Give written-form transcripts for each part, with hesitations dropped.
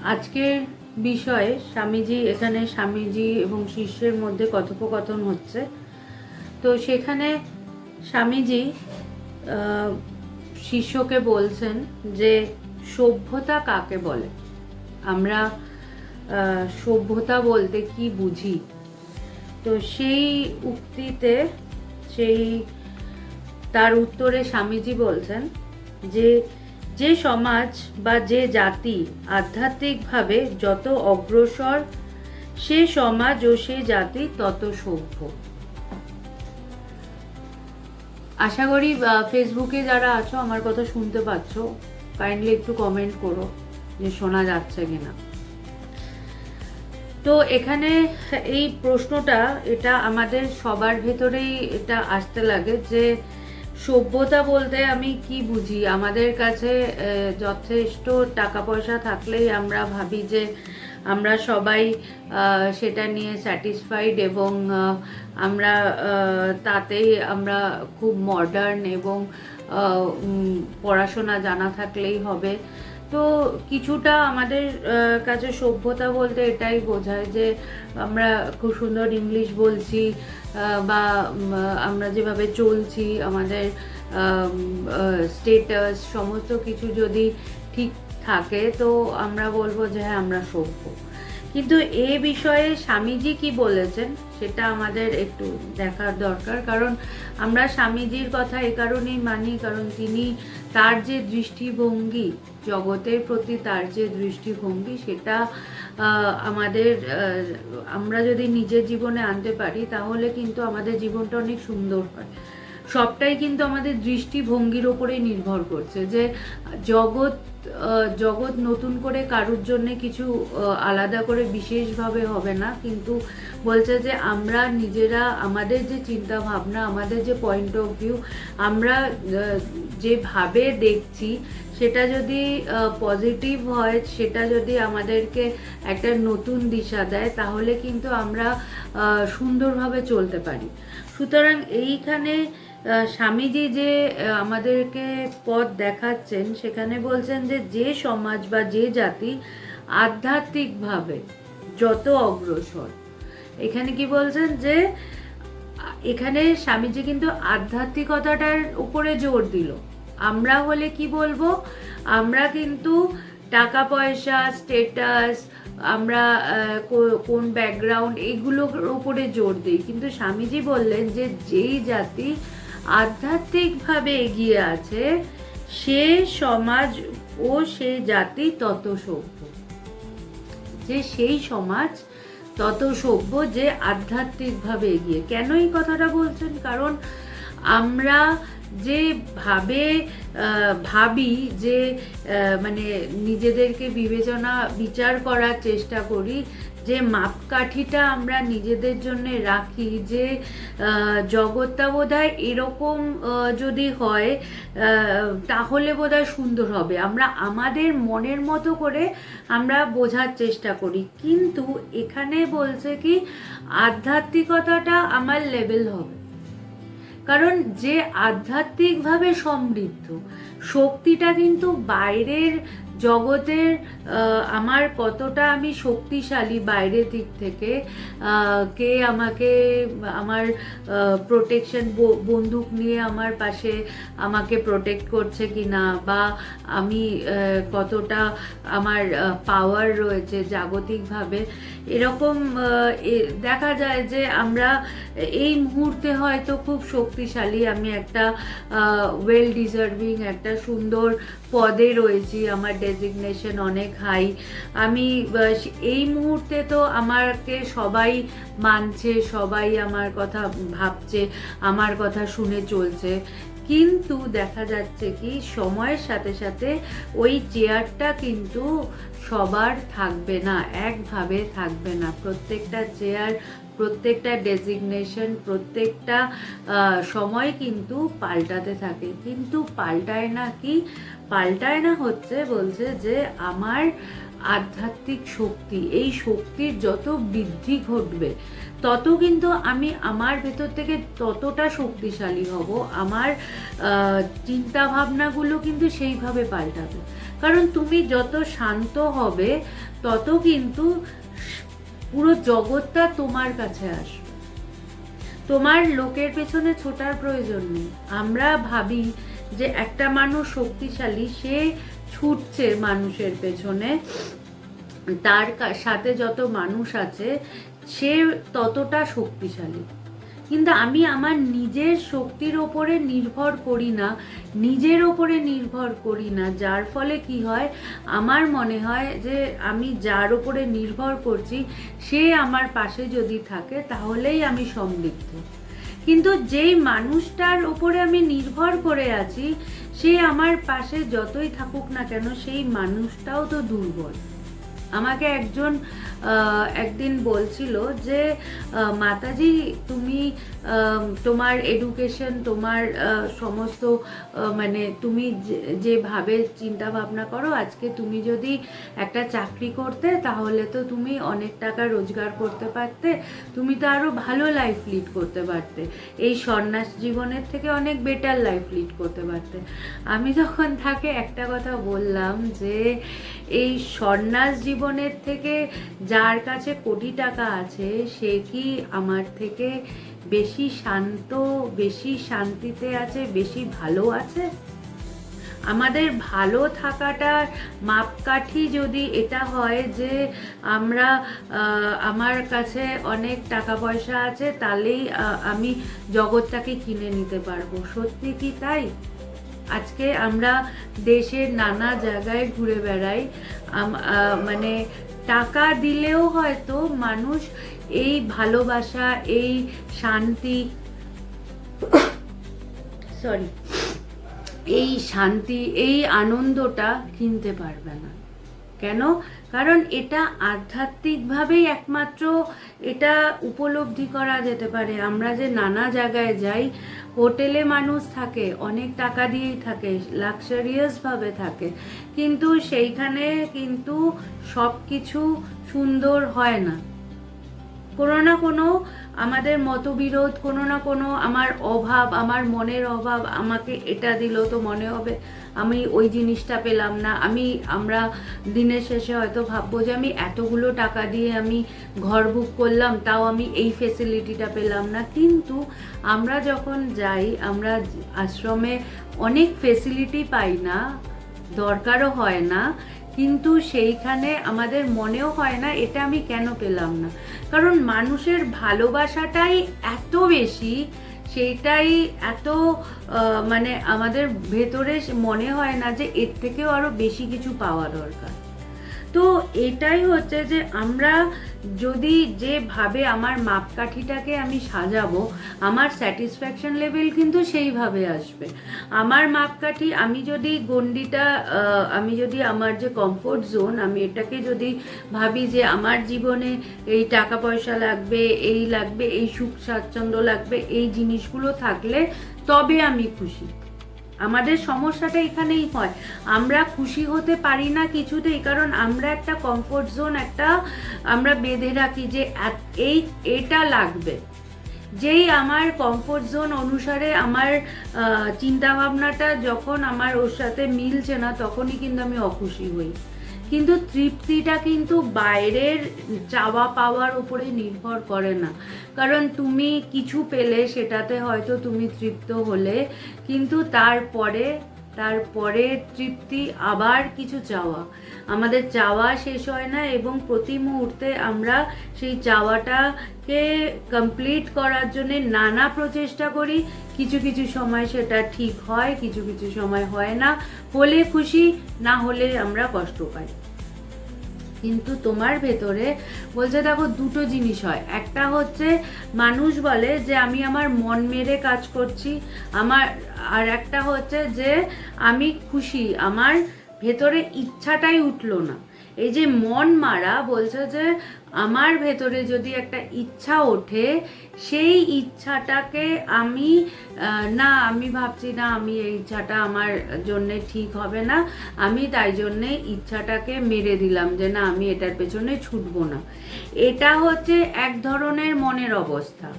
আজকের বিষয়ে স্বামীজি এখানে স্বামীজি এবং শিষ্যের মধ্যে কথোপকথন হচ্ছে। তো সেখানে স্বামীজি শিষ্যকে বলছেন যে সভ্যতা কাকে বলে, আমরা সভ্যতা বলতে কি বুঝি। তো সেই উক্তিতে তার উত্তরে স্বামীজি বলছেন যে যে সমাজ বা যে জাতি আধ্যাত্মিকভাবে যত অগ্রসর, সে সমাজ ও সে জাতি তত সভ্য। আশা করি ফেসবুকে যারা আছো আমার কথা শুনতে পাচ্ছ, কাইন্ডলি একটু কমেন্ট করো যে শোনা যাচ্ছে কিনা। তো এখানে এই প্রশ্নটা, এটা আমাদের সবার ভেতরেই এটা আসতে লাগে যে সভ্যতা বলতে আমি কি বুঝি। আমাদের কাছে যথেষ্ট টাকা পয়সা থাকলেই আমরা ভাবি যে আমরা সবাই সেটা নিয়ে স্যাটিসফাইড এবং আমরা তাতেই আমরা খুব মডার্ন এবং পড়াশোনা জানা থাকলেই হবে। তো কিছুটা আমাদের কাছে সভ্যতা বলতে এটাই বোঝায় যে আমরা খুব সুন্দর ইংলিশ বলছি বা আমরা যেভাবে চলছি, আমাদের স্টেটাস সমস্ত কিছু যদি ঠিক থাকে তো আমরা বলবো যে হ্যাঁ আমরা সভ্য। কিন্তু এ বিষয়ে স্বামীজি কি বলেছেন সেটা আমাদের একটু দেখার দরকার। কারণ আমরা স্বামীজির কথা এ কারণেই মানি কারণ তিনি, তার যে দৃষ্টিভঙ্গি জগতের প্রতি, তার যে দৃষ্টিভঙ্গি সেটা আমাদের, আমরা যদি নিজের জীবনে আনতে পারি তাহলে কিন্তু আমাদের জীবনটা অনেক সুন্দর হয়। সবটাই কিন্তু আমাদের দৃষ্টিভঙ্গির ওপরেই নির্ভর করছে যে জগৎ নতুন করে কারুর জন্যে কিছু আলাদা করে বিশেষভাবে হবে না, কিন্তু বলছে যে আমরা নিজেরা আমাদের যে চিন্তা ভাবনা, আমাদের যে পয়েন্ট অফ ভিউ, আমরা যেভাবে দেখছি সেটা যদি পজিটিভ হয়, সেটা যদি আমাদেরকে একটা নতুন দিশা দেয় তাহলে কিন্তু আমরা সুন্দরভাবে চলতে পারি। সুতরাং এইখানে স্বামীজি যে আমাদেরকে পথ দেখাচ্ছেন সেখানে বলছেন যে যে সমাজ বা যে জাতি আধ্যাত্মিকভাবে যত অগ্রসর, এখানে কি বলছেন যে এখানে স্বামীজি কিন্তু আধ্যাত্মিকতাটার উপরে জোর দিল। আমরা হলে কি বলবো, আমরা কিন্তু টাকা পয়সা, স্টেটাস, আমরা কোন ব্যাকগ্রাউন্ড, এগুলোর উপরে জোর দিই। কিন্তু স্বামীজি বললেন যে যেই জাতি আধ্যাত্মিকভাবে এগিয়ে আছে সে সমাজ ও সেই জাতি তত সভ্য। যে সেই সমাজ তত সভ্য যে আধ্যাত্মিকভাবে এগিয়ে। কেন এই কথাটা বলছেন? কারণ আমরা যে ভাবি যে মানে নিজেদেরকে বিচার করার চেষ্টা করি, যে মাপকাঠিটা আমরা নিজেদের জন্য রাখি যে জগৎটা বোধহয় এরকম যদি হয় তাহলে বোধহয় সুন্দর হবে, আমরা আমাদের মনের মতো করে আমরা বোঝার চেষ্টা করি। কিন্তু এখানে বলছে কি আধ্যাত্মিকতাটা আমার লেভেল হবে। কারণ যে আধ্যাত্মিকভাবে সমৃদ্ধ শক্তিটা কিন্তু বাইরের জগতের, আমার কতটা আমি শক্তিশালী বাইরের দিক থেকে, কে আমাকে আমার প্রোটেকশন, বন্দুক নিয়ে আমার পাশে আমাকে প্রোটেক্ট করছে কিনা, বা আমি কতটা আমার পাওয়ার রয়েছে জাগতিকভাবে, এরকম দেখা যায় যে আমরা এই মুহূর্তে হয়তো খুব শক্তিশালী, আমি একটা ওয়েল ডিজার্ভিং একটা সুন্দর পদে রয়েছি, আমার ডেজিগনেশন অনেক হাই, আমি এই মুহূর্তে তো আমাকে সবাই মানছে, সবাই আমার কথা ভাবছে, আমার কথা শুনে চলছে। কিন্তু দেখা যাচ্ছে কি সময়ের সাথে সাথে ওই চেয়ারটা কিন্তু সবার থাকবে না, একভাবে থাকবে না। প্রত্যেকটা চেয়ার, প্রত্যেকটা ডেজিগনেশন, প্রত্যেকটা সময় কিন্তু পাল্টাতে থাকে। কিন্তু পাল্টায় না কি? পাল্টায় না হচ্ছে বলছে যে আমার আধ্যাত্মিক শক্তি, এই শক্তির যত বৃদ্ধি ঘটবে তত কিন্তু আমি আমার ভেতর থেকে ততটা শক্তিশালী হব, আমার চিন্তা ভাবনাগুলো কিন্তু সেইভাবে পাল্টাবে। কারণ তুমি যত শান্ত হবে তত কিন্তু পুরো জগৎটা তোমার কাছে আসবে। তোমার লোকের পেছনে ছোটার প্রয়োজন নেই। আমরা ভাবি যে একটা মানুষ শক্তিশালী, সে ছুটছে মানুষের পেছনে, তার সাথে যত মানুষ আছে সে ততটা শক্তিশালী। কিন্তু আমি আমার নিজের শক্তির ওপরে নির্ভর করি না, নিজের ওপরে নির্ভর করি না, যার ফলে কি হয়, আমার মনে হয় যে আমি যার ওপরে নির্ভর করছি সে আমার পাশে যদি থাকে তাহলেই আমি সমৃদ্ধ। কিন্তু যেই মানুষটার ওপরে আমি নির্ভর করে আছি সে আমার পাশে যতই থাকুক না কেন, সেই মানুষটাও তো দুর্বল। আমাকে একজন একদিন বলছিল যে মাতাজি, তুমি তোমার এডুকেশন, তোমার সমস্ত মানে তুমি যেভাবে চিন্তা ভাবনা করো, আজকে তুমি যদি একটা চাকরি করতে তাহলে তো তুমি অনেক টাকা রোজগার করতে পারতে, তুমি তো আরও ভালো লাইফ লিড করতে পারতে, এই সন্ন্যাস জীবনের থেকে অনেক বেটার লাইফ লিড করতে পারতে। আমি তখন তাকে একটা কথা বললাম যে এই সন্ন্যাস জীবনের থেকে যার কাছে কোটি টাকা আছে সে কি আমার থেকে বেশি শান্ত, বেশি শান্তিতে আছে, বেশি ভালো আছে? আমাদের ভালো থাকাটার মাপকাঠি যদি এটা হয় যে আমরা আমার কাছে অনেক টাকা পয়সা আছে তাহলেই আমি জগৎটাকে কিনে নিতে পারবো, সত্যি কি তাই? আজকে আমরা দেশের নানা জায়গায় ঘুরে বেড়াই, মানে টাকা দিলেও হয়তো মানুষ এই ভালোবাসা, এই শান্তি, এই শান্তি, এই আনন্দটা কিনতে পারবে না। কেন? কারণ এটা আধ্যাত্মিকভাবেই একমাত্র এটা উপলব্ধি করা যেতে পারে। আমরা যে নানা জায়গায় যাই, হোটেলে মানুষ থাকে, অনেক টাকা দিয়েই থাকে, লাক্সারিয়াসভাবে থাকে, কিন্তু সেইখানে কিন্তু সব কিছু সুন্দর হয় না। কোনো না কোনো আমাদের মতবিরোধ, কোনো না কোনো আমার অভাব, আমার মনের অভাব, আমাকে এটা দিল তো মনে হবে আমি ওই জিনিসটা পেলাম না। আমরা দিনের শেষে হয়তো ভাববো যে আমি এতগুলো টাকা দিয়ে আমি ঘর বুক করলাম, তাও আমি এই ফেসিলিটিটা পেলাম না। কিন্তু আমরা যখন যাই, আমরা আশ্রমে অনেক ফেসিলিটি পাই না, দরকারও হয় না, কিন্তু সেইখানে আমাদের মনেও হয় না এটা আমি কেন পেলাম না। কারণ মানুষের ভালোবাসাটাই এত বেশি, সেইটাই এত মানে আমাদের ভেতরে মনে হয় না যে এর থেকেও আরো বেশি কিছু পাওয়া দরকার। তো এটাই হচ্ছে যে আমরা যদি যেভাবে আমার মাপকাঠিটাকে আমি সাজাবো, আমার স্যাটিসফ্যাকশন লেভেল কিন্তু সেইভাবে আসবে। আমার মাপকাঠি, আমি যদি গণ্ডিটা, আমি যদি আমার যে কমফোর্ট জোন, আমি এটাকে যদি ভাবি যে আমার জীবনে এই টাকা পয়সা লাগবে, এই লাগবে, এই সুখ স্বাচ্ছন্দ্য লাগবে, এই জিনিসগুলো থাকলে তবে আমি খুশি। আমাদের সমস্যাটা এখানেই হয়, আমরা খুশি হতে পারি না কিছুতেই, কারণ আমরা একটা কমফোর্ট জোন আমরা বেঁধে রাখি যে এটা লাগবে। যেই আমার কমফোর্ট জোন অনুসারে আমার চিন্তা ভাবনাটা যখন আমার ওর সাথে মিলছে না, তখনই কিন্তু আমি অখুশি হই। কিন্তু তৃপ্তিটা কিন্তু বাইরের চাওয়া পাওয়ার উপরে নির্ভর করে না। কারণ তুমি কিছু পেলে সেটাতে হয়তো তুমি তৃপ্ত হলে, কিন্তু তারপরে তৃপ্তি আবার কিছু চাওয়া, আমাদের চাওয়া শেষ হয় না, এবং প্রতি মুহূর্তে আমরা সেই চাওয়াটাকে কমপ্লিট করার জন্য নানা প্রচেষ্টা করি। কিছু কিছু সময় সেটা ঠিক হয়, কিছু কিছু সময় হয় না, হলে খুশি, না হলে আমরা কষ্ট পাই। কিন্তু তোমার ভেতরে বলছে দেখো দুটো জিনিস হয়, একটা হচ্ছে মানুষ বলে যে আমি আমার মন মেরে কাজ করছি, আর একটা হচ্ছে যে আমি খুশি, আমার ভেতরে ইচ্ছাটাই উঠলো না। এই যে মন মারা বলছে যে আমার ভেতরে যদি একটা ইচ্ছা ওঠে, সেই ইচ্ছাটাকে আমি ভাবছি না আমি এই ইচ্ছাটা আমার জন্যে ঠিক হবে না, আমি তাই জন্যে ইচ্ছাটাকে মেরে দিলাম যে না আমি এটার পেছনে ছুটবো না। এটা হচ্ছে এক ধরনের মনের অবস্থা,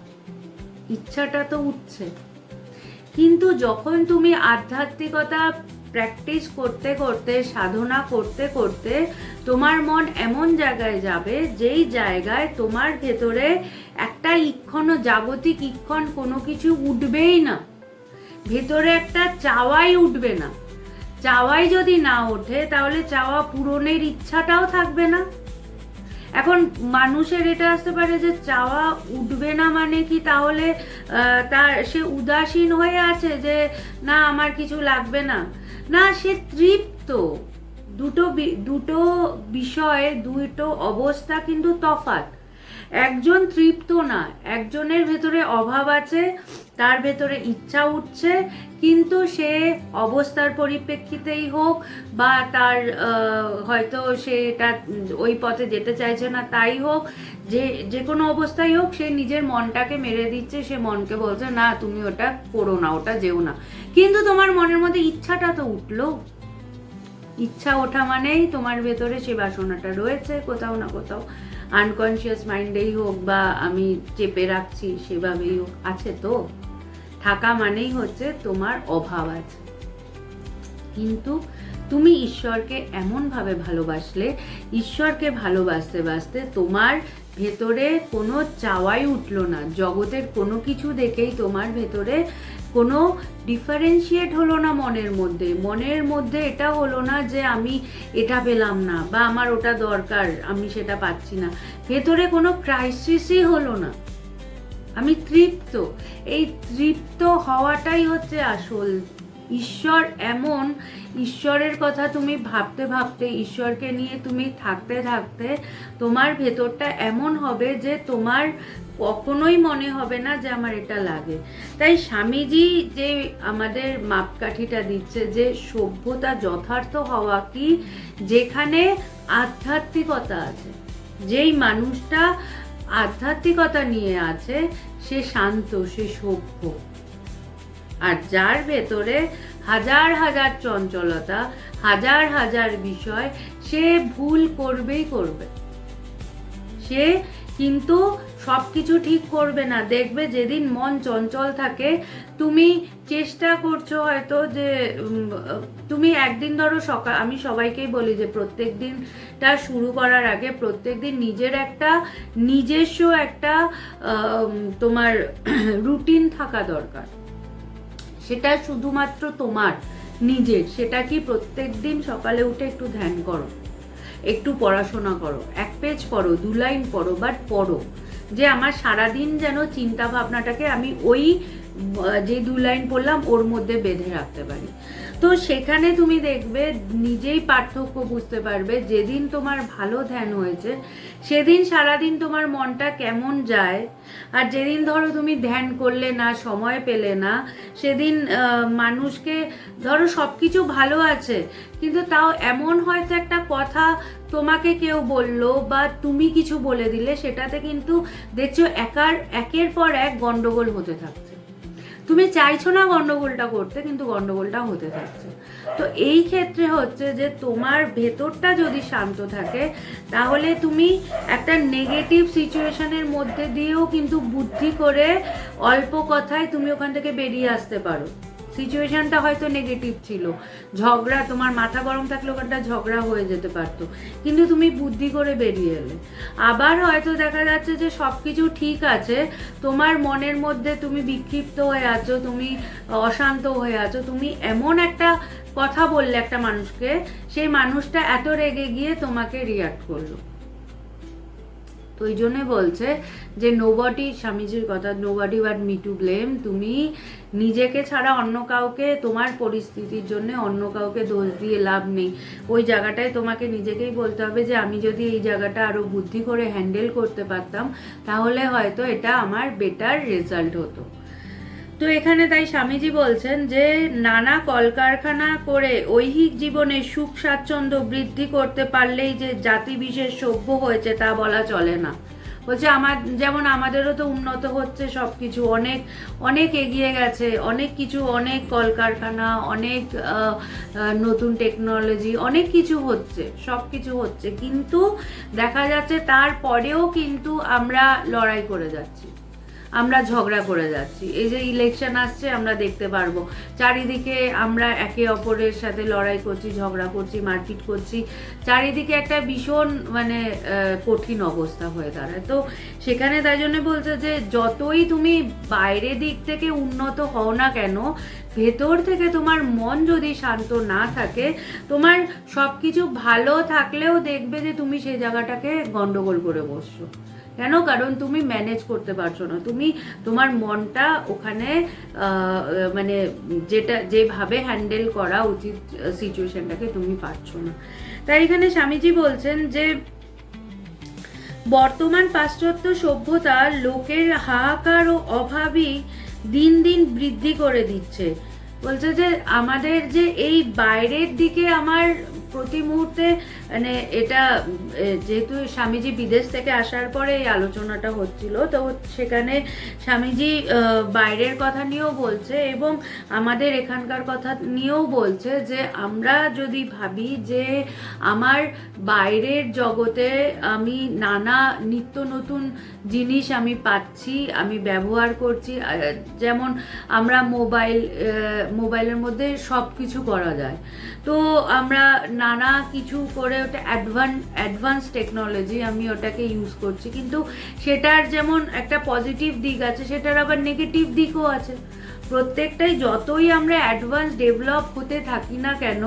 ইচ্ছাটা তো উঠছে। কিন্তু যখন তুমি আধ্যাত্মিকতা প্র্যাকটিস করতে করতে, সাধনা করতে করতে তোমার মন এমন জায়গায় যাবে যেই জায়গায় তোমার ভেতরে একটা ইক্ষণও, জাগতিক ইক্ষণ কোনো কিছু উঠবেই না, ভেতরে একটা চাওয়াই উঠবে না। চাওয়াই যদি না ওঠে তাহলে চাওয়া পূরণের ইচ্ছাটাও থাকবে না। এখন মানুষের এটা আসতে পারে যে চাওয়া উঠবে না মানে কি তাহলে তার সে উদাসীন হয়ে আছে যে না আমার কিছু লাগবে না, না সে তৃপ্ত। দুটো বিষয়ে দুটো অবস্থা কিন্তু তফাৎ। একজন তৃপ্ত না, একজনের ভেতরে অভাব আছে, তার ভেতরে ইচ্ছা উঠছে, কিন্তু সে অবস্থার পরিপ্রেক্ষিতেই হোক বা তার হয়তো সে এটা ওই পথে যেতে চাইছে না তাই হোক, যে কোনো অবস্থায় হোক, সে নিজের মনটাকে মেরে দিচ্ছে। সে মনকে বলছে না তুমি ওটা করো না, ওটা যেও না। কিন্তু তোমার মনের মধ্যে ইচ্ছাটা তো উঠলো। ইচ্ছা ওঠা মানেই তোমার ভেতরে সে বাসনাটা রয়েছে কোথাও না কোথাও, আনকনসিয়াস মাইন্ডেই হোক বা আমি চেপে রাখছি সেভাবেই হোক, আছে তো। থাকা মানেই হচ্ছে তোমার অভাব আছে। কিন্তু তুমি ঈশ্বরকে এমনভাবে ভালোবাসলে, ঈশ্বরকে ভালোবাসতে বাসতে তোমার ভেতরে কোনো চাওয়াই উঠলো না, জগতের কোনো কিছু দেখেই তোমার ভেতরে কোনো ডিফারেন্সিয়েট হলো না মনের মধ্যে এটা হলো না যে আমি এটা পেলাম না বা আমার ওটা দরকার আমি সেটা পাচ্ছি না, ভেতরে কোনো ক্রাইসিসই হলো না। আমি তৃপ্ত। এই তৃপ্ত হওয়াটাই হচ্ছে আসল। ঈশ্বর এমন, ঈশ্বরের কথা তুমি ভাবতে ভাবতে, ঈশ্বরকে নিয়ে তুমি থাকতে থাকতে তোমার ভেতরটা এমন হবে যে তোমার কখনোই মনে হবে না যে আমার এটা লাগে। তাই স্বামীজি যে আমাদের মাপকাঠিটা দিচ্ছে যে সভ্যতা যথার্থ হওয়া কি, যেখানে আধ্যাত্মিকতা আছে, যেই মানুষটা আধ্যাত্মিকতা নিয়ে আছে সে শান্ত, সে সভ্য। আর যার ভেতরে হাজার হাজার চঞ্চলতা, হাজার হাজার বিষয়, সে ভুল করবেই করবে। সে কিন্তু সব কিছু ঠিক করবে না। দেখবে যেদিন মন চঞ্চল থাকে, তুমি চেষ্টা করছো হয়তো যে তুমি একদিন ধরো সকাল, আমি সবাইকেই বলি যে প্রত্যেক দিনটা শুরু করার আগে প্রত্যেক দিন নিজের একটা নিজস্ব একটা তোমার রুটিন থাকা দরকার। সেটা শুধুমাত্র তোমার নিজের। সেটা কি প্রত্যেক দিন সকালে উঠে একটু ধ্যান করো, একটু পড়াশোনা করো, 1 পেজ পড়ো, 2 লাইন পড়ো, বাট পড়ো যে আমার সারাদিন যেন চিন্তা ভাবনাটাকে আমি ওই যে 2 লাইন পড়লাম ওর মধ্যে বেঁধে রাখতে পারি। তো সেখানে তুমি দেখবে নিজেই পার্থক্য বুঝতে পারবে। যেদিন তোমার ভালো ধ্যান হয়েছে সেদিন সারাদিন তোমার মনটা কেমন যায়, আর যেদিন ধরো তুমি ধ্যান করলে না, সময় পেলে না, সেদিন মানুষকে ধরো সব কিছু ভালো আছে কিন্তু তাও এমন হয়তো একটা কথা তোমাকে কেউ বললো বা তুমি কিছু বলে দিলে, সেটাতে কিন্তু দেখছো একের পর এক গন্ডগোল হতে থাকছে। তুমি চাইছো না গন্ডগোলটা করতে, কিন্তু গন্ডগোলটা হতে থাকছে। তো এই ক্ষেত্রে হচ্ছে যে তোমার ভেতরটা যদি শান্ত থাকে তাহলে তুমি একটা নেগেটিভ সিচুয়েশনের মধ্যে দিয়েও কিন্তু বুদ্ধি করে অল্প কথায় তুমি ওখান থেকে বেরিয়ে আসতে পারো। সিচুয়েশনটা হয়তো নেগেটিভ ছিল, ঝগড়া, তোমার মাথা গরম থাকলে ওখানটা ঝগড়া হয়ে যেতে পারতো, কিন্তু তুমি বুদ্ধি করে বেরিয়ে এলে। আবার হয়তো দেখা যাচ্ছে যে সব কিছু ঠিক আছে, তোমার মনের মধ্যে তুমি বিক্ষিপ্ত হয়ে আছো, তুমি অশান্ত হয়ে আছো, তুমি এমন একটা কথা বললে একটা মানুষকে, সেই মানুষটা এত রেগে গিয়ে তোমাকে রিয়াক্ট করলো। তো ওই জন্যে বলছে যে নোবডি, স্বামীজির কথা, nobody but me to blame. তুমি নিজেকে ছাড়া অন্য কাউকে, তোমার পরিস্থিতির জন্য অন্য কাউকে দোষ দিয়ে লাভ নেই। ওই জায়গাটায় তোমাকে নিজেকেই বলতে হবে যে আমি যদি এই জায়গাটা আরও বুদ্ধি করে হ্যান্ডেল করতে পারতাম তাহলে হয়তো এটা আমার বেটার রেজাল্ট হতো। তো এখানে তাই স্বামীজি বলছেন যে নানা কলকারখানা করে ঐহিক জীবনে সুখ স্বাচ্ছন্দ্য বৃদ্ধি করতে পারলেই যে জাতি বিশেষ সভ্য হয়েছে তা বলা চলে না। বলছে যেমন আমাদেরও তো উন্নত হচ্ছে, সব কিছু অনেক অনেক এগিয়ে গেছে, অনেক কিছু, অনেক কলকারখানা, অনেক নতুন টেকনোলজি, অনেক কিছু হচ্ছে, সব কিছু হচ্ছে, কিন্তু দেখা যাচ্ছে তারপরেও কিন্তু আমরা লড়াই করে যাচ্ছি। আমরা ঝগড়া করে যাচ্ছি। এই যে ইলেকশন আসছে আমরা দেখতে পারবো, চারিদিকে আমরা একে অপরের সাথে লড়াই করছি, ঝগড়া করছি, মারপিট করছি, চারিদিকে একটা ভীষণ মানে কঠিন অবস্থা হয়ে দাঁড়ায়। তো সেখানে তাই জন্য বলছে যে যতই তুমি বাইরের দিক থেকে উন্নত হও না কেন, ভেতর থেকে তোমার মন যদি শান্ত না থাকে, তোমার সব কিছু ভালো থাকলেও দেখবে যে তুমি সেই জায়গাটাকে গন্ডগোল করে বসছো। কেন? কারণ তুমি ম্যানেজ করতে পারছো না, তুমি তোমার মনটা ওখানে মানে যেভাবে হ্যান্ডেল করা উচিত সিচুয়েশনটাকে তুমি পারছো না। তাই এখানে স্বামীজি বলছেন যে বর্তমান পাশ্চাত্য সভ্যতা লোকের হাহাকার ও অভাবই দিন দিন বৃদ্ধি করে দিচ্ছে। বলছে যে আমাদের যে এই বাইরের দিকে আমার প্রতি মুহূর্তে মানে এটা যেহেতু স্বামীজি বিদেশ থেকে আসার পরে এই আলোচনাটা হচ্ছিল, তো সেখানে স্বামীজি বাইরের কথা নিয়েও বলছে এবং আমাদের এখানকার কথা নিয়েও বলছে যে আমরা যদি ভাবি যে আমার বাইরের জগতে আমি নানা নিত্য নতুন জিনিস আমি পাচ্ছি, আমি ব্যবহার করছি, যেমন আমরা মোবাইলের মধ্যে সব কিছু করা যায়, তো আমরা নানা কিছু করে ওটা অ্যাডভান্স টেকনোলজি আমি ওটাকে ইউজ করছি, কিন্তু সেটার যেমন একটা পজিটিভ দিক আছে, সেটার আবার নেগেটিভ দিকও আছে। প্রত্যেকটাই যতই আমরা অ্যাডভান্স ডেভেলপ হতে থাকি না কেন,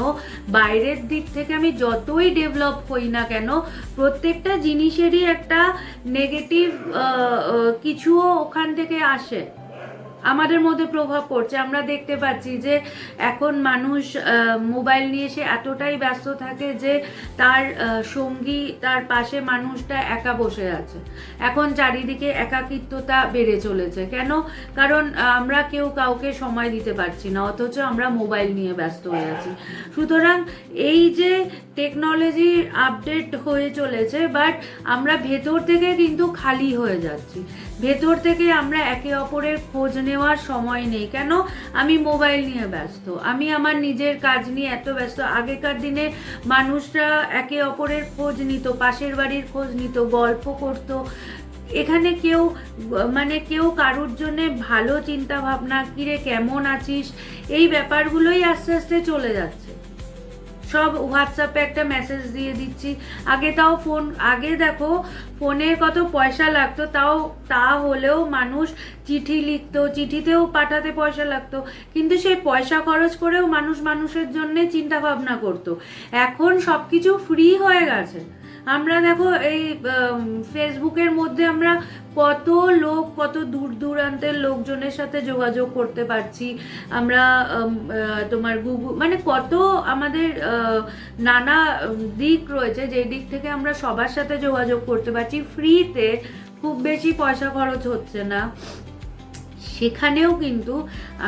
বাইরের দিক থেকে আমি যতই ডেভেলপ হই না কেন, প্রত্যেকটা জিনিসেরই একটা নেগেটিভ কিছুও ওখান থেকে আসে, আমাদের মধ্যে প্রভাব পড়ছে। আমরা দেখতে পাচ্ছি যে এখন মানুষ মোবাইল নিয়ে সে এতটাই ব্যস্ত থাকে যে তার সঙ্গী, তার পাশে মানুষটা একা বসে আছে। এখন চারিদিকে একাকিত্বতা বেড়ে চলেছে। কেন? কারণ আমরা কেউ কাউকে সময় দিতে পারছি না, অথচ আমরা মোবাইল নিয়ে ব্যস্ত হয়ে আছি। সুতরাং এই যে টেকনোলজি আপডেট হয়ে চলেছে, বাট আমরা ভেতর থেকে কিন্তু খালি হয়ে যাচ্ছি। ভেতর থেকে আমরা একে অপরের খোঁজ নেওয়ার সময় নেই। কেন? আমি মোবাইল নিয়ে ব্যস্ত, আমি আমার নিজের কাজ নিয়ে এত ব্যস্ত। আগেকার দিনে মানুষরা একে অপরের খোঁজ নিত, পাশের বাড়ির খোঁজ নিত, গল্প করত। এখানে কেউ কারুর জন্য ভালো চিন্তা ভাবনা, কিরে কেমন আছিস, এই ব্যাপারগুলোই আস্তে আস্তে চলে যাচ্ছে। সব হোয়াটসঅ্যাপে একটা মেসেজ দিয়ে দিচ্ছি। আগে দেখো ফোনে কত পয়সা লাগতো, তা হলেও মানুষ চিঠি লিখতো, চিঠিতেও পাঠাতে পয়সা লাগতো, কিন্তু সেই পয়সা খরচ করেও মানুষের জন্য চিন্তা ভাবনা করতো। এখন সব কিছু ফ্রি হয়ে গেছে। আমরা দেখো এই ফেসবুকের মধ্যে আমরা কত দূর দূরান্তের লোকজনের সাথে যোগাযোগ করতে পারছি। আমরা তোমার গুগল মানে কত আমাদের নানা দিক রয়েছে, যে দিক থেকে আমরা সবার সাথে যোগাযোগ করতে পারছি ফ্রিতে, খুব বেশি পয়সা খরচ হচ্ছে না। সেখানেও কিন্তু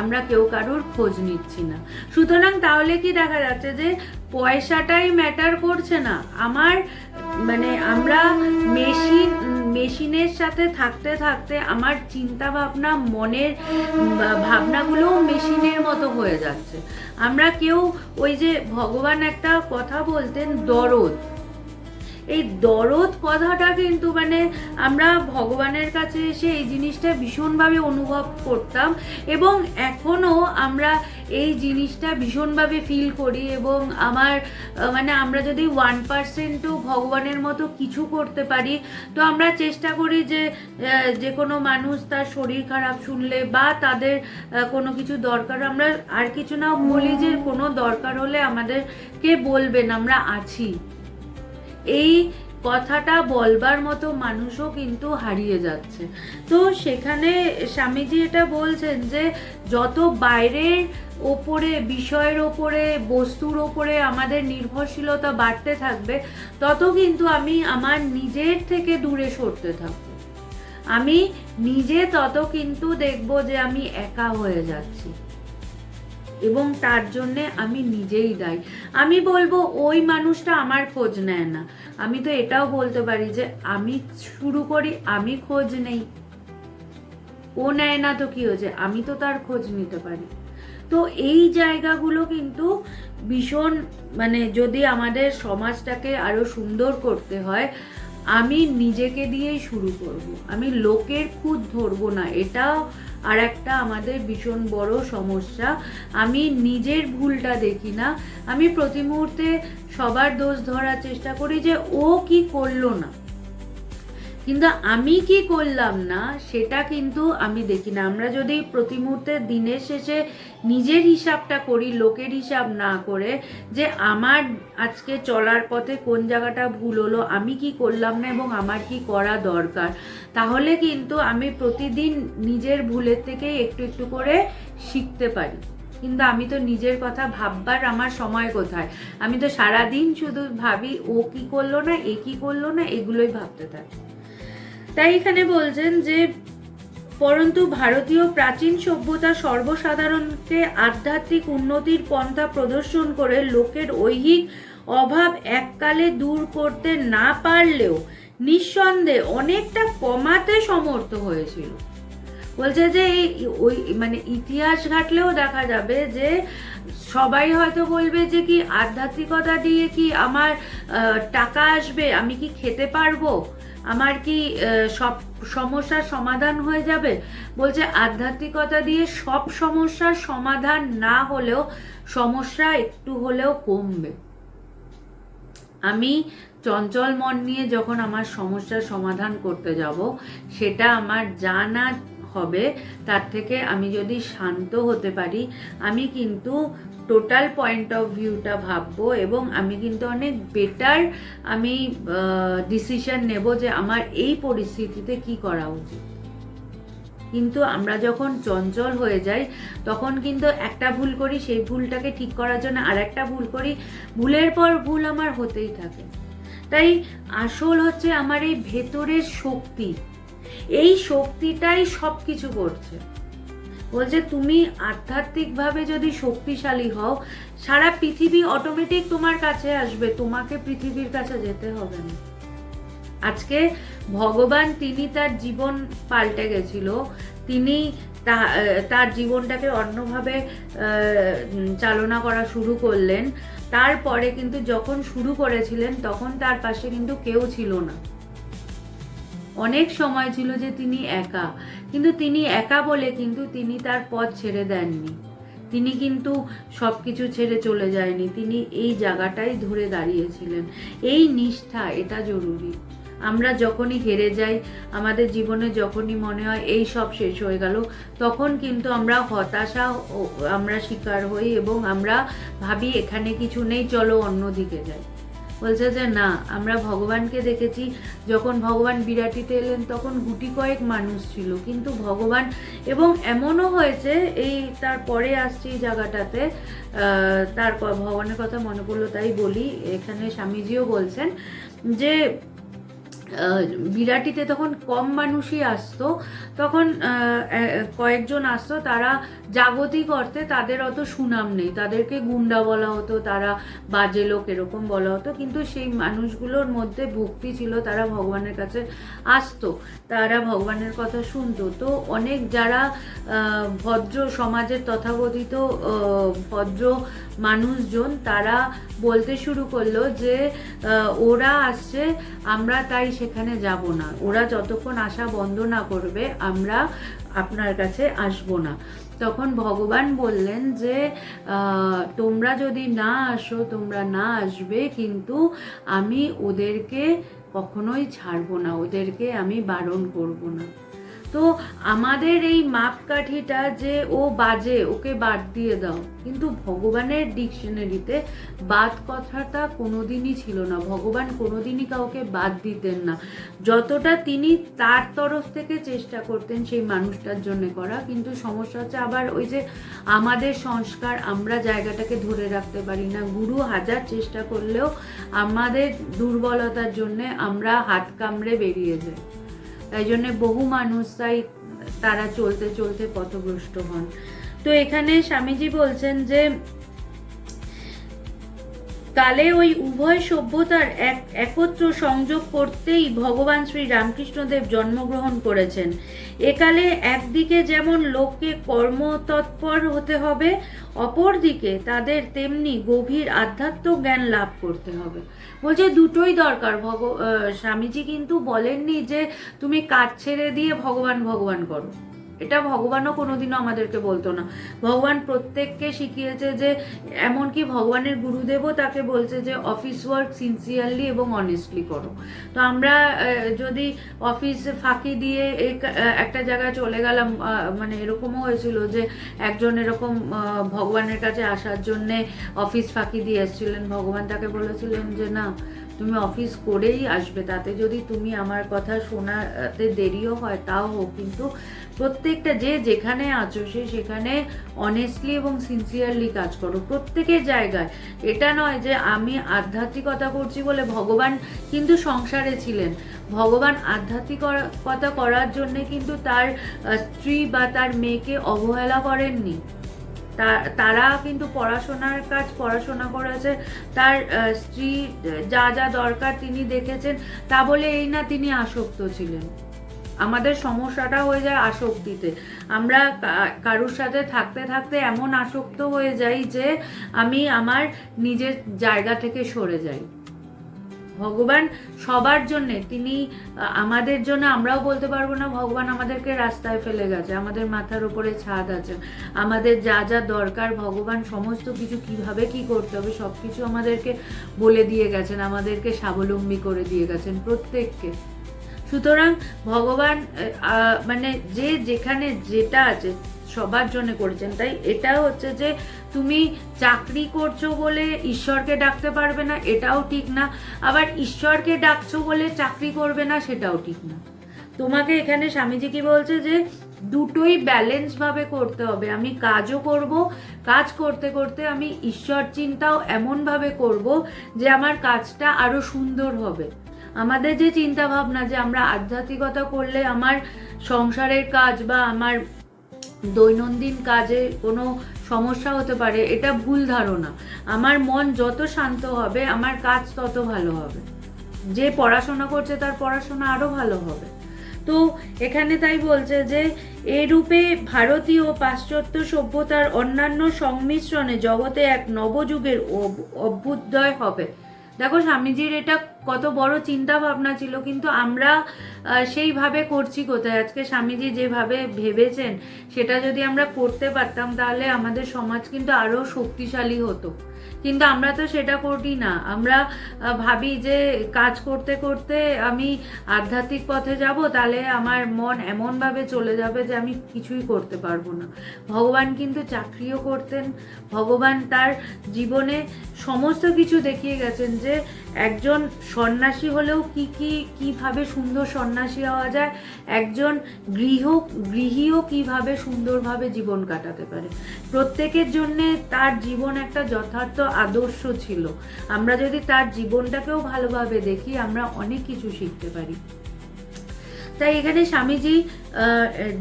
আমরা কেউ কারোর খোঁজ নিচ্ছি না। সুতরাং তাহলে কি দেখা যাচ্ছে যে পয়সাটাই ম্যাটার করছে না। আমরা মেশিনের সাথে থাকতে থাকতে আমার চিন্তা ভাবনা, মনের ভাবনাগুলোও মেশিনের মতো হয়ে যাচ্ছে। আমরা কেউ ওই যে ভগবান একটা কথা বলতেন, দরদ, এই দরদ কথাটা কিন্তু আমরা ভগবানের কাছে এসে এই জিনিসটা ভীষণভাবে অনুভব করতাম, এবং এখনো আমরা এই জিনিসটা ভীষণভাবে ফিল করি। এবং আমরা যদি 1%ও ভগবানের মতো কিছু করতে পারি, তো আমরা চেষ্টা করি যে কোনো মানুষ তার শরীর খারাপ শুনলে বা তাদের কোনো কিছু দরকার, আমরা আর কিছু না বলি যে কোনো দরকার হলে আমাদেরকে বলবেন, আমরা আছি। এই কথাটা বলবার মতো মানুষও কিন্তু হারিয়ে যাচ্ছে। তো সেখানে স্বামীজি এটা বলছেন যে যত বাইরের ওপরে, বিষয়ের ওপরে, বস্তুর ওপরে আমাদের নির্ভরশীলতা বাড়তে থাকবে, তত কিন্তু আমি আমার নিজের থেকে দূরে সরতে থাকবো। আমি নিজে তত কিন্তু দেখবো যে আমি একা হয়ে যাচ্ছি, এবং তার জন্যে আমি নিজেই দায়ী। আমি বলবো ওই মানুষটা আমার খোঁজ নেয় না, আমি তো এটাও বলতে পারি যে আমি শুরু করি, আমি খোঁজ নেই, ও নেয় না তো কি হয়েছে, আমি তো তার খোঁজ নিতে পারি। তো এই জায়গাগুলো কিন্তু ভীষণ যদি আমাদের সমাজটাকে আরো সুন্দর করতে হয়, আমি নিজেকে দিয়েই শুরু করব, আমি লোকের খুঁত ধরবো না। এটাও আর একটা আমাদের ভীষণ বড় সমস্যা। আমি নিজের ভুলটা দেখি না, আমি প্রতি মুহূর্তে সবার দোষ ধরার চেষ্টা করি যে ও কি করলো না, কিন্তু আমি কি করলাম না সেটা কিন্তু আমি দেখি না। আমরা যদি প্রতি মুহূর্তে দিনের শেষে নিজের হিসাবটা করি, লোকের হিসাব না করে, যে আমার আজকে চলার পথে কোন জায়গাটা ভুল হলো, আমি কি করলাম না এবং আমার কি করা দরকার, তাহলে কিন্তু আমি প্রতিদিন নিজের ভুলের থেকেই একটু একটু করে শিখতে পারি। কিন্তু আমি তো নিজের কথা ভাববার আমার সময় কোথায়? আমি তো সারাদিন শুধু ভাবি ও কি করলো না, এ কি করলো না, এগুলোই ভাবতে থাকি। তাই এখানে বলছেন যে পরন্তু ভারতীয় প্রাচীন সভ্যতা সর্বসাধারণকে আধ্যাত্মিক উন্নতির পন্থা প্রদর্শন করে লোকের ঐহিক অভাব এককালে দূর করতে না পারলেও নিঃসন্দেহে অনেকটা কমাতে সমর্থ হয়েছিল। বলছে যে ওই মানে ইতিহাস ঘাটলেও দেখা যাবে যে সবাই হয়তো বলবে যে কি আধ্যাত্মিকতা দিয়ে কি আমার টাকা আসবে, আমি কি খেতে পারবো, আমার কি সব সমস্যার সমাধান হয়ে যাবে। বলছে আধ্যাত্মিকতা দিয়ে সব সমস্যার সমাধান না হলেও সমস্যা একটু হলেও কমবে। আমি চঞ্চল মন নিয়ে যখন আমার সমস্যার সমাধান করতে যাব, সেটা আমার জানা হবে, তার থেকে আমি যদি শান্ত হতে পারি, আমি কিন্তু টোটাল পয়েন্ট অফ ভিউটা ভাববো এবং আমি কিন্তু অনেক বেটার আমি ডিসিশন নেব যে আমার এই পরিস্থিতিতে কি করা উচিত। কিন্তু আমরা যখন চঞ্চল হয়ে যাই তখন কিন্তু একটা ভুল করি, সেই ভুলটাকে ঠিক করার জন্য আর একটা ভুল করি, ভুলের পর ভুল আমার হতেই থাকে। তাই আসল হচ্ছে আমার এই ভেতরের শক্তি, এই শক্তিটাই সব কিছু করছে। বলছে তুমি আধ্যাত্মিকভাবে যদি শক্তিশালী হও, সারা পৃথিবী অটোমেটিক তোমার কাছে আসবে, তোমাকে পৃথিবীর কাছে যেতে হবে না। আজকে ভগবান তিনি তার জীবন পাল্টে গেছিল, তিনি তার জীবনটাকে অন্যভাবে চালনা করা শুরু করলেন। তারপরে কিন্তু যখন শুরু করেছিলেন তখন তার পাশে কিন্তু কেউ ছিল না। অনেক সময় ছিল যে তিনি একা, কিন্তু তিনি একা বলে কিন্তু তিনি তার পথ ছেড়ে দেননি, তিনি কিন্তু সব কিছু ছেড়ে চলে যায়নি, তিনি এই জায়গাটাই ধরে দাঁড়িয়েছিলেন। এই নিষ্ঠা, এটা জরুরি। আমরা যখনই হেরে যাই, আমাদের জীবনে যখনই মনে হয় এই সব শেষ হয়ে গেল, তখন কিন্তু আমরা হতাশা আমরা শিকার হই এবং আমরা ভাবি এখানে কিছু নেই, চলো অন্যদিকে যাই। বলছে যে না, আমরা ভগবানকে দেখেছি, যখন ভগবান বিরাটিতে এলেন তখন গুটি কয়েক মানুষ ছিল, কিন্তু ভগবান, এবং এমনও হয়েছে, এই তারপরে আসছে এই জায়গাটাতে তার ভগবানের কথা মনে পড়লো তাই বলি, এখানে স্বামীজিও বলছেন যে বিরাটিতে তখন কম মানুষই আসতো, তখন কয়েকজন আসতো, তারা জাগতিক অর্থে তাদের অত সুনাম নেই, তাদেরকে গুন্ডা বলা হতো, তারা বাজে লোক এরকম বলা হতো, কিন্তু সেই মানুষগুলোর মধ্যে ভক্তি ছিল, তারা ভগবানের কাছে আসতো, তারা ভগবানের কথা শুনতো। তো অনেক যারা ভদ্র সমাজের তথাকথিত ভদ্র মানুষজন, তারা বলতে শুরু করলো যে ওরা আসছে, আমরা তাই সেখানে যাব না, ওরা যতক্ষণ আসা বন্ধ না করবে আমরা আপনার কাছে আসবো না। তখন ভগবান বললেন যে তোমরা যদি না আসো, তোমরা না আসবে, কিন্তু আমি ওদেরকে কখনোই ছাড়বো না, ওদেরকে আমি বারণ করব না। তো আমাদের এই মাপকাঠিটা যে ও বাজে, ওকে বাদ দিয়ে দাও, কিন্তু ভগবানের ডিকশনারিতে বাদ কথাটা কোনোদিনই ছিল না। ভগবান কোনোদিনই কাউকে বাদ দিতেন না, যতটা তিনি তার তরফ থেকে চেষ্টা করতেন সেই মানুষটার জন্য করা। কিন্তু সমস্যা হচ্ছে আবার ওই যে আমাদের সংস্কার, আমরা জায়গাটাকে ধরে রাখতে পারি না। গুরু হাজার চেষ্টা করলেও আমাদের দুর্বলতার জন্য আমরা হাত কামড়ে বেরিয়ে যাই। তাই জন্যে বহু মানুষ তারা চলতে চলতে পথভ্রষ্ট হন। তো এখানে স্বামীজি বলছেন যে কালে ওই উভয় সভ্যতার একত্র সংযোগ করতেই ভগবান শ্রী রামকৃষ্ণদেব জন্মগ্রহণ করেছেন। একালে একদিকে যেমন লোককে কর্মতৎপর হতে হবে, অপরদিকে তাদের তেমনি গভীর আধ্যাত্ম জ্ঞান লাভ করতে হবে। বলছে দুটোই দরকার। স্বামীজি কিন্তু বলেননি যে তুমি কাজ ছেড়ে দিয়ে ভগবান ভগবান করো, এটা ভগবানও কোনোদিনও আমাদেরকে বলতো না। ভগবান প্রত্যেককে শিখিয়েছে যে, এমনকি ভগবানের গুরুদেবও তাকে বলছে যে অফিস ওয়ার্ক সিনসিয়ারলি এবং অনেস্টলি করো। তো আমরা যদি অফিস ফাঁকি দিয়ে একটা জায়গায় চলে গেলাম, মানে এরকমও হয়েছিল যে একজন এরকম ভগবানের কাছে আসার জন্যে অফিস ফাঁকি দিয়ে এসেছিলেন। ভগবান তাকে বলেছিলেন যে না, তুমি অফিস করেই আসবে, তাতে যদি তুমি আমার কথা শোনাতে দেরিও হয় তাও হোক, কিন্তু প্রত্যেকটা যে যেখানে আছো সেখানে অনেস্টলি এবং সিনসিয়ারলি কাজ করো প্রত্যেকের জায়গায়। এটা নয় যে আমি আধ্যাত্মিকতা করছি বলে, ভগবান কিন্তু সংসারে ছিলেন। ভগবান আধ্যাত্মিকতা করার জন্যে কিন্তু তার স্ত্রী বা তার মেয়েকে অবহেলা করেননি। তারা কিন্তু পড়াশোনার কাজ পড়াশোনা করেছে, তার স্ত্রী যা যা দরকার তিনি দেখেছেন। তা বলে এই না তিনি আসক্ত ছিলেন। আমাদের সমস্যাটা হয়ে যায় আসক্তিতে। আমরা কারোর সাথে থাকতে থাকতে এমন আসক্ত হয়ে যাই যে আমি আমার নিজের জায়গা থেকে সরে যাই। ভগবান সবার জন্যে, তিনি আমাদের জন্য, আমরাও বলতে পারবো না ভগবান আমাদেরকে রাস্তায় ফেলে গেছে। আমাদের মাথার উপরে ছাদ আছে, আমাদের যা যা দরকার ভগবান সমস্ত কিছু কিভাবে কি করতে হবে সব কিছু আমাদেরকে বলে দিয়ে গেছেন, আমাদেরকে স্বাবলম্বী করে দিয়ে গেছেন প্রত্যেককে। সুতরাং ভগবান মানে যে যেখানে যেটা আছে সবার জন্য করেছেন। তাই এটা হচ্ছে যে তুমি চাকরি করছো বলে ঈশ্বরকে ডাকতে পারবে না, এটাও ঠিক না। আবার ঈশ্বরকে ডাকছো বলে চাকরি করবে না, সেটাও ঠিক না। তোমাকে এখানে স্বামীজি কি বলছে যে দুটোই ব্যালেন্স ভাবে করতে হবে। আমি কাজও করব, কাজ করতে করতে আমি ঈশ্বর চিন্তাও এমনভাবে করব যে আমার কাজটা আরো সুন্দর হবে। আমাদের যে চিন্তা ভাবনা যে আমরা আধ্যাত্মিকতা করলে আমার সংসারের কাজ বা আমার দৈনন্দিন কাজে কোনো সমস্যা হতে পারে, এটা ভুল ধারণা। আমার মন যত শান্ত হবে আমার কাজ তত ভালো হবে। যে পড়াশোনা করছে তার পড়াশোনা আরো ভালো হবে। তো এখানে তাই বলছে যে এরূপে ভারতীয় পাশ্চাত্য সভ্যতার অন্যান্য সংমিশ্রণে জগতে এক নবযুগের অভ্যুদয় হবে। দেখো স্বামীজির এটা কত বড় চিন্তা ভাবনা ছিল, কিন্তু আমরা সেইভাবে করছি কোথায়? আজকে স্বামীজি যেভাবে ভেবেছেন সেটা যদি আমরা করতে পারতাম তাহলে আমাদের সমাজ কিন্তু আরো শক্তিশালী হতো। কিন্তু আমরা তো সেটা করি না। আমরা ভাবি যে কাজ করতে করতে আমি আধ্যাত্মিক পথে যাব, তাহলে আমার মন এমনভাবে চলে যাবে যে আমি কিছুই করতে পারবো না। ভগবান কিন্তু চাকরিও করতেন। ভগবান তার জীবনে সমস্ত কিছু দেখিয়ে গেছেন যে একজন সন্ন্যাসী হলেও কিভাবে সুন্দর সন্ন্যাসী হওয়া যায়, একজন গৃহীও কিভাবে সুন্দরভাবে জীবন কাটাতে পারে। প্রত্যেকের জন্যে তার জীবন একটা যথার্থ আদর্শ ছিল। আমরা যদি তার জীবনটাকেও ভালোভাবে দেখি আমরা অনেক কিছু শিখতে পারি। তাই এখানে স্বামীজি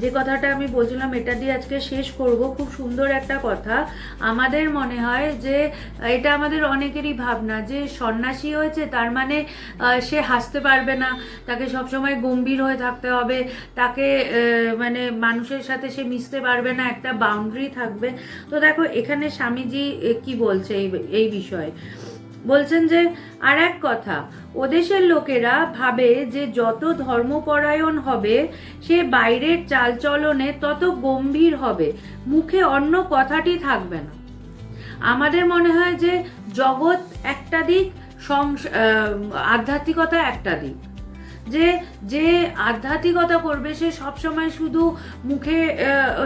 যে কথাটা আমি বলছিলাম এটা দিয়ে আজকে শেষ করব। খুব সুন্দর একটা কথা। আমাদের মনে হয় যে এটা আমাদের অনেকেরই ভাবনা যে সন্ন্যাসী হয়েছে তার মানে সে হাসতে পারবে না, তাকে সবসময় গম্ভীর হয়ে থাকতে হবে, তাকে মানে মানুষের সাথে সে মিশতে পারবে না, একটা বাউন্ডারি থাকবে। তো দেখো এখানে স্বামীজি কি বলছে এই বিষয়ে। বলছেন যে আর এক কথা, ওদেশের লোকেরা ভাবে যে যত ধর্মপরায়ণ হবে সে বাইরের চালচলনে তত গম্ভীর হবে, মুখে অন্য কথাটি থাকবে না। আমাদের মনে হয় যে জগৎ একটা দিক, আধ্যাত্মিকতা একটা দিক। যে আধ্যাত্মিকতা করবে সে সবসময় শুধু মুখে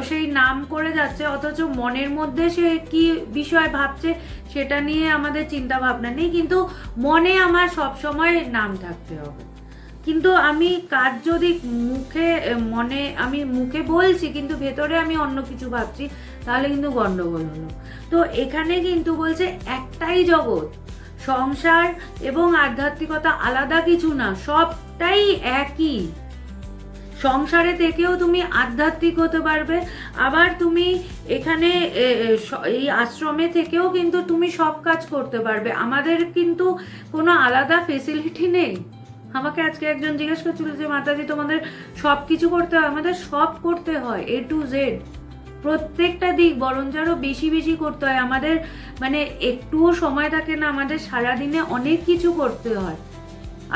সেই নাম করে যাচ্ছে, অথচ মনের মধ্যে সে কি বিষয় ভাবছে সেটা নিয়ে আমাদের চিন্তা ভাবনা নেই, কিন্তু মনে আমার সবসময় নাম থাকতে হবে। কিন্তু আমি কাজ যদি আমি মুখে বলছি কিন্তু ভেতরে আমি অন্য কিছু ভাবছি, তাহলে কিন্তু গন্ডগোল হলো। তো এখানে কিন্তু বলছে একটাই জগৎ, সংসার এবং আধ্যাত্মিকতা আলাদা কিছু না, সবটাই একই। সংসারে থেকেও তুমি আধ্যাত্মিক হতে পারবে, আবার তুমি এখানে এই আশ্রমে থেকেও কিন্তু তুমি সব কাজ করতে পারবে। আমাদের কিন্তু কোনো আলাদা ফেসিলিটি নেই। আমাকে আজকে একজন জিজ্ঞেস করছিল যে মাতাজি তোমাদের সব কিছু করতে হয়, আমাদের সব করতে হয়, A to Z প্রত্যেকটা দিক, বরঞ্চ আরও বেশি বেশি করতে হয়। আমাদের মানে একটুও সময় থাকে না, আমাদের সারাদিনে অনেক কিছু করতে হয়,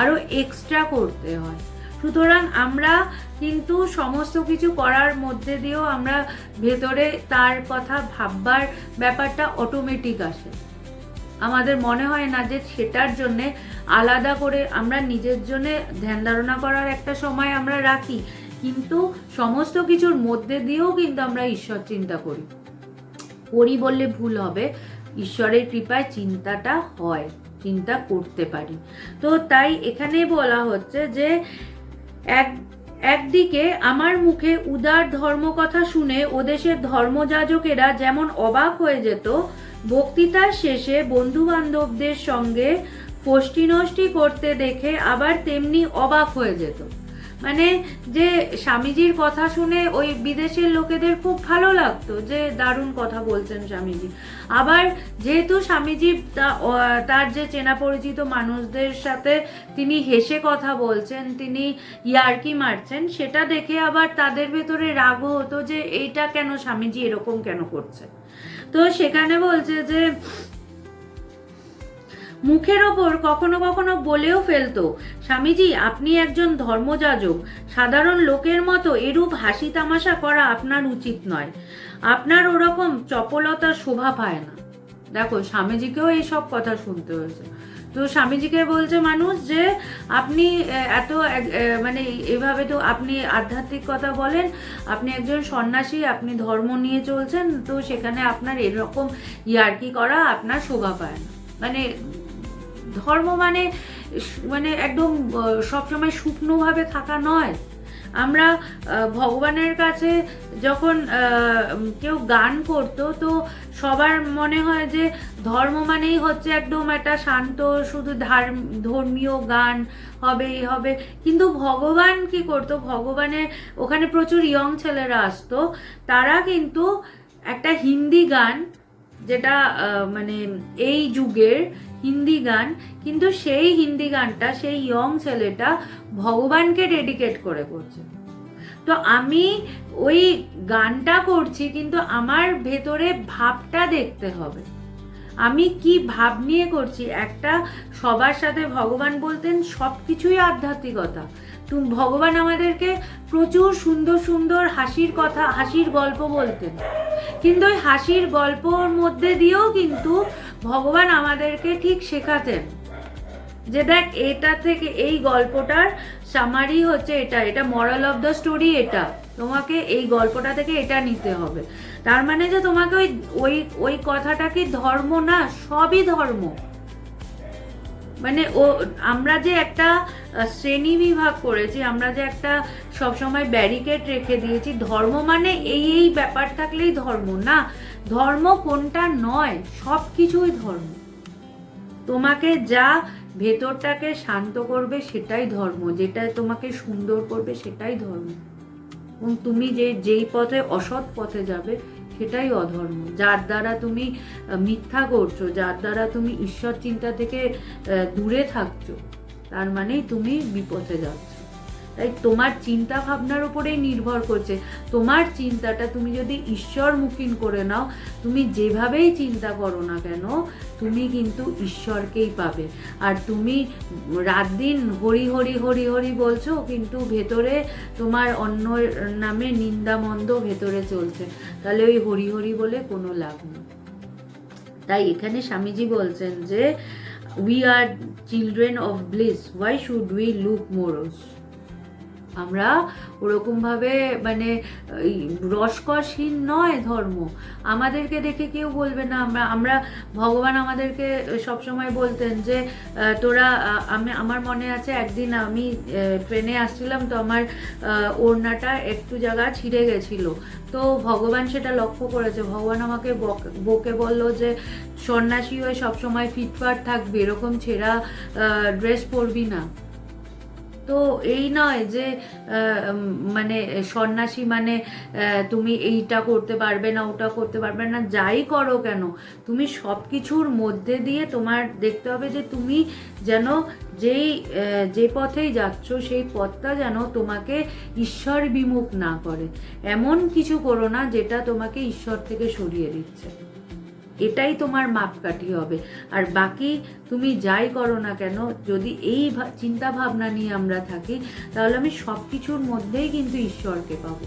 আরও এক্সট্রা করতে হয়। সুতরাং আমরা কিন্তু সমস্ত কিছু করার মধ্যে দিয়েও আমরা ভেতরে তার কথা ভাববার ব্যাপারটা অটোমেটিক আসে। আমাদের মনে হয় না যে সেটার জন্যে আলাদা করে আমরা নিজের জন্যে ধ্যান ধারণা করার একটা সময় আমরা রাখি, কিন্তু সমস্ত কিছুর মধ্যে দিয়েও কিন্তু আমরা ঈশ্বর চিন্তা করি বললে ভুল হবে। ঈশ্বরের কৃপায় চিন্তাটা হয়, চিন্তা করতে পারি। তো তাই এখানে বলা হচ্ছে যে একদিকে আমার মুখে উদার ধর্ম কথা শুনে ওদেশের ধর্মযাজকেরা যেমন অবাক হয়ে যেত, বক্তৃতার শেষে বন্ধু বান্ধবদের সঙ্গে ফষ্টি নষ্টি করতে দেখে আবার তেমনি অবাক হয়ে যেত। মানে যে স্বামীজির কথা শুনে ওই বিদেশের লোকেদের খুব ভালো লাগতো যে দারুণ কথা বলছেন স্বামীজি। আবার যেহেতু স্বামীজি তার যে চেনা পরিচিত মানুষদের সাথে তিনি হেসে কথা বলছেন, তিনি ইয়ার্কি মারছেন, সেটা দেখে আবার তাদের ভেতরে রাগও হতো যে এইটা কেন স্বামীজি এরকম কেন করছে। তো সেখানে বলছে যে মুখের ওপর কখনো কখনো বলেও ফেলতো, স্বামীজি আপনি একজন ধর্মযাজক, সাধারণ লোকের মতো এরূপ হাসি তামাশা করা আপনার উচিত নয়, আপনার ওরকম চপলতা শোভা পায় না। দেখো স্বামীজিকেও এইসব কথা শুনতে হয়েছে। তো স্বামীজিকে বলছে মানুষ যে আপনি এত মানে এভাবে তো আপনি আধ্যাত্মিক কথা বলেন, আপনি একজন সন্ন্যাসী, আপনি ধর্ম নিয়ে চলছেন, তো সেখানে আপনার এরকম ইয়ার্কি করা আপনার শোভা পায় না। মানে ধর্ম মানে মানে একদম সবসময় শুকনোভাবে থাকা নয়। আমরা ভগবানের কাছে যখন কেউ গান করতো তো সবার মনে হয় যে ধর্ম মানেই হচ্ছে একদম একটা শান্ত শুধু ধর্মীয় গান হবে, কিন্তু ভগবান কি করতো, ভগবানের ওখানে প্রচুর ইয়ং ছেলেরা আসতো, তারা কিন্তু একটা হিন্দি গান, যেটা মানে এই যুগের হিন্দি গান, কিন্তু সেই হিন্দি গানটা সেই ইয়ং ছেলেটা ভগবানকে ডেডিকেট করে করছে। তো আমি ওই গানটা করছি, কিন্তু আমার ভেতরে ভাবটা দেখতে হবে, আমি কি ভাব নিয়ে করছি। একটা সবার সাথে ভগবান বলতেন সব কিছুই আধ্যাত্মিকতা। ভগবান আমাদেরকে প্রচুর সুন্দর সুন্দর হাসির কথা, হাসির গল্প বলতেন, কিন্তু ওই হাসির গল্পর মধ্যে দিয়েও কিন্তু ভগবান আমাদেরকে ঠিক শেখাতেন যে দেখ এটা থেকে এই গল্পটার সামারি হচ্ছে এটা মরাল অফ দ্য স্টোরি, এটা তোমাকে এই গল্পটা থেকে এটা নিতে হবে। তার মানে যে তোমাকে ওই ওই কথাটা কি ধর্ম না, সবই ধর্ম। মানে আমরা যে একটা শ্রেণী বিভাগ করেছি, আমরা যে একটা সবসময় ব্যারিকেড রেখে দিয়েছি, ধর্ম মানে এই ব্যাপার থাকলেই ধর্ম না। ধর্ম কোনটা নয়, সব কিছুই ধর্ম। তোমাকে যা ভেতরটাকে শান্ত করবে সেটাই ধর্ম, যেটা তোমাকে সুন্দর করবে সেটাই ধর্ম। এবং তুমি যেই পথে অসৎ পথে যাবে সেটাই অধর্ম। যার দ্বারা তুমি মিথ্যা করছো, যার দ্বারা তুমি ঈশ্বর চিন্তা থেকে দূরে থাকছো, তার মানেই তুমি বিপথে যাচ্ছ। তাই তোমার চিন্তা ভাবনার উপরেই নির্ভর করছে। তোমার চিন্তাটা তুমি যদি ঈশ্বরমুখী করে নাও, তুমি যেভাবেই চিন্তা করো না কেন, তুমি কিন্তু ঈশ্বরকেই পাবে। আর তুমি রাত দিন হরি হরি হরি হরি বলছো, কিন্তু ভেতরে তোমার অন্য নামে নিন্দা মন্দ ভেতরে চলছে, তাহলে ওই হরি হরি বলে কোনো লাভ নেই। তাই এখানে স্বামীজি বলছেন যে we are children of bliss, why should we look morose. আমরা ওরকমভাবে মানে রসকসহীন নয় ধর্ম। আমাদেরকে দেখে কেউ বলবে না আমরা ভগবান আমাদেরকে সবসময় বলতেন যে তোরা আমার মনে আছে একদিন আমি ট্রেনে আসছিলাম, তো আমার ওড়নাটা একটু জায়গা ছিঁড়ে গেছিলো, তো ভগবান সেটা লক্ষ্য করেছে। ভগবান আমাকে বকে বলল যে সন্ন্যাসী হয়ে সবসময় ফিটফাট থাকবি, এরকম ছেঁড়া ড্রেস পরবি না। তো এই নয় যে মানে সন্ন্যাসী মানে তুমি এইটা করতে পারবে না, ওটা করতে পারবে না, যাই করো কেন তুমি সব কিছুর মধ্যে দিয়ে তোমার দেখতে হবে যে তুমি যেন যে পথেই যাচ্ছ সেই পথটা যেন তোমাকে ঈশ্বর বিমুখ না করে। এমন কিছু করো না যেটা তোমাকে ঈশ্বর থেকে সরিয়ে দিচ্ছে, এটাই তোমার মাপকাঠি হবে। আর বাকি তুমি যাই করো না কেন, যদি এই চিন্তা ভাবনা নিয়ে আমরা থাকি, তাহলে আমি সব কিছুর মধ্যেই কিন্তু ঈশ্বরকে পাবো,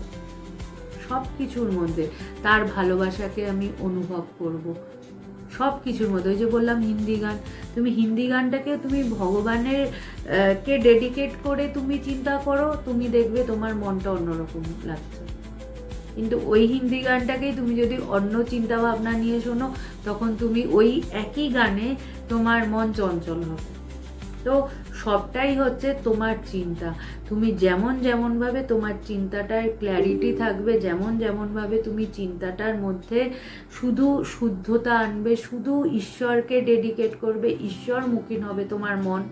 সব কিছুর মধ্যে তার ভালোবাসাকে আমি অনুভব করব, সব কিছুর মধ্যে। ওই যে বললাম হিন্দি গান, তুমি হিন্দি গানটাকে তুমি ভগবানের কে ডেডিকেট করে তুমি চিন্তা করো, তুমি দেখবে তোমার মনটা অন্যরকম লাগছে। কিন্তু ওই হিন্দি গানটাকেই তুমি যদি অন্য চিন্তা ভাবনা নিয়ে শোনো, তখন তুমি ওই একই গানে তোমার মন চঞ্চল হবে। তো সবটাই হচ্ছে তোমার চিন্তা। তুমি যেমনভাবে তোমার চিন্তাটার ক্ল্যারিটি থাকবে, যেমনভাবে তুমি চিন্তাটার মধ্যে শুধু শুদ্ধতা আনবে, শুধু ঈশ্বরকে ডেডিকেট করবে, ঈশ্বরমুখী হবে তোমার মন,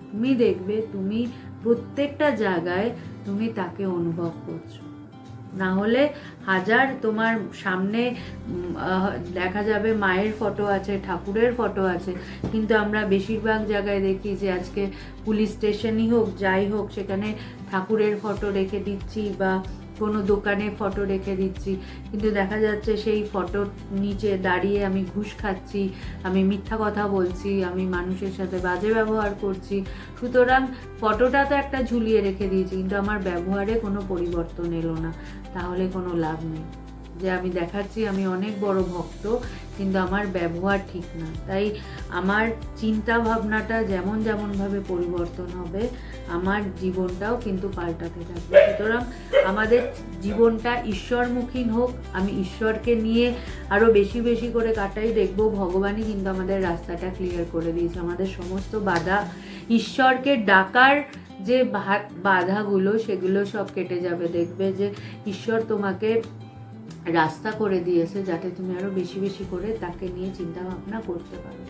তুমি দেখবে তুমি প্রত্যেকটা জায়গায় তুমি তাকে অনুভব করছো। না হলে হাজার তোমার সামনে দেখা যাবে মায়ের ফটো আছে, ঠাকুরের ফটো আছে, কিন্তু আমরা বেশিরভাগ জায়গায় দেখি যে আজকে পুলিশ স্টেশনই হোক যাই হোক, সেখানে ঠাকুরের ফটো রেখে দিচ্ছি বা কোনো দোকানে ফটো রেখে দিচ্ছি, কিন্তু দেখা যাচ্ছে সেই ফটোর নিচে দাঁড়িয়ে আমি ঘুষ খাচ্ছি, আমি মিথ্যা কথা বলছি, আমি মানুষের সাথে বাজে ব্যবহার করছি। সুতরাং ফটোটা তো একটা ঝুলিয়ে রেখে দিয়েছি, কিন্তু আমার ব্যবহারে কোনো পরিবর্তন এলো না, তাহলে কোনো লাভ নেই। যে আমি দেখাচ্ছি আমি অনেক বড় ভক্ত, কিন্তু আমার ব্যবহার ঠিক না। তাই আমার চিন্তা ভাবনাটা যেমনভাবে পরিবর্তন হবে, আমার জীবনটাও কিন্তু পাল্টাতে থাকবে। সুতরাং আমাদের জীবনটা ঈশ্বরমুখী হোক, আমি ঈশ্বরকে নিয়ে আরও বেশি করে কাটাই, দেখবো ভগবানই কিন্তু আমাদের রাস্তাটা ক্লিয়ার করে দিয়েছে। আমাদের সমস্ত বাধা, ঈশ্বরকে ডাকার যে বাধাগুলো, সেগুলো সব কেটে যাবে। দেখবে যে ঈশ্বর তোমাকে রাস্তা করে দিয়েছে, যাতে তুমি আরও বেশি করে তাকে নিয়ে চিন্তা ভাবনা করতে পারো।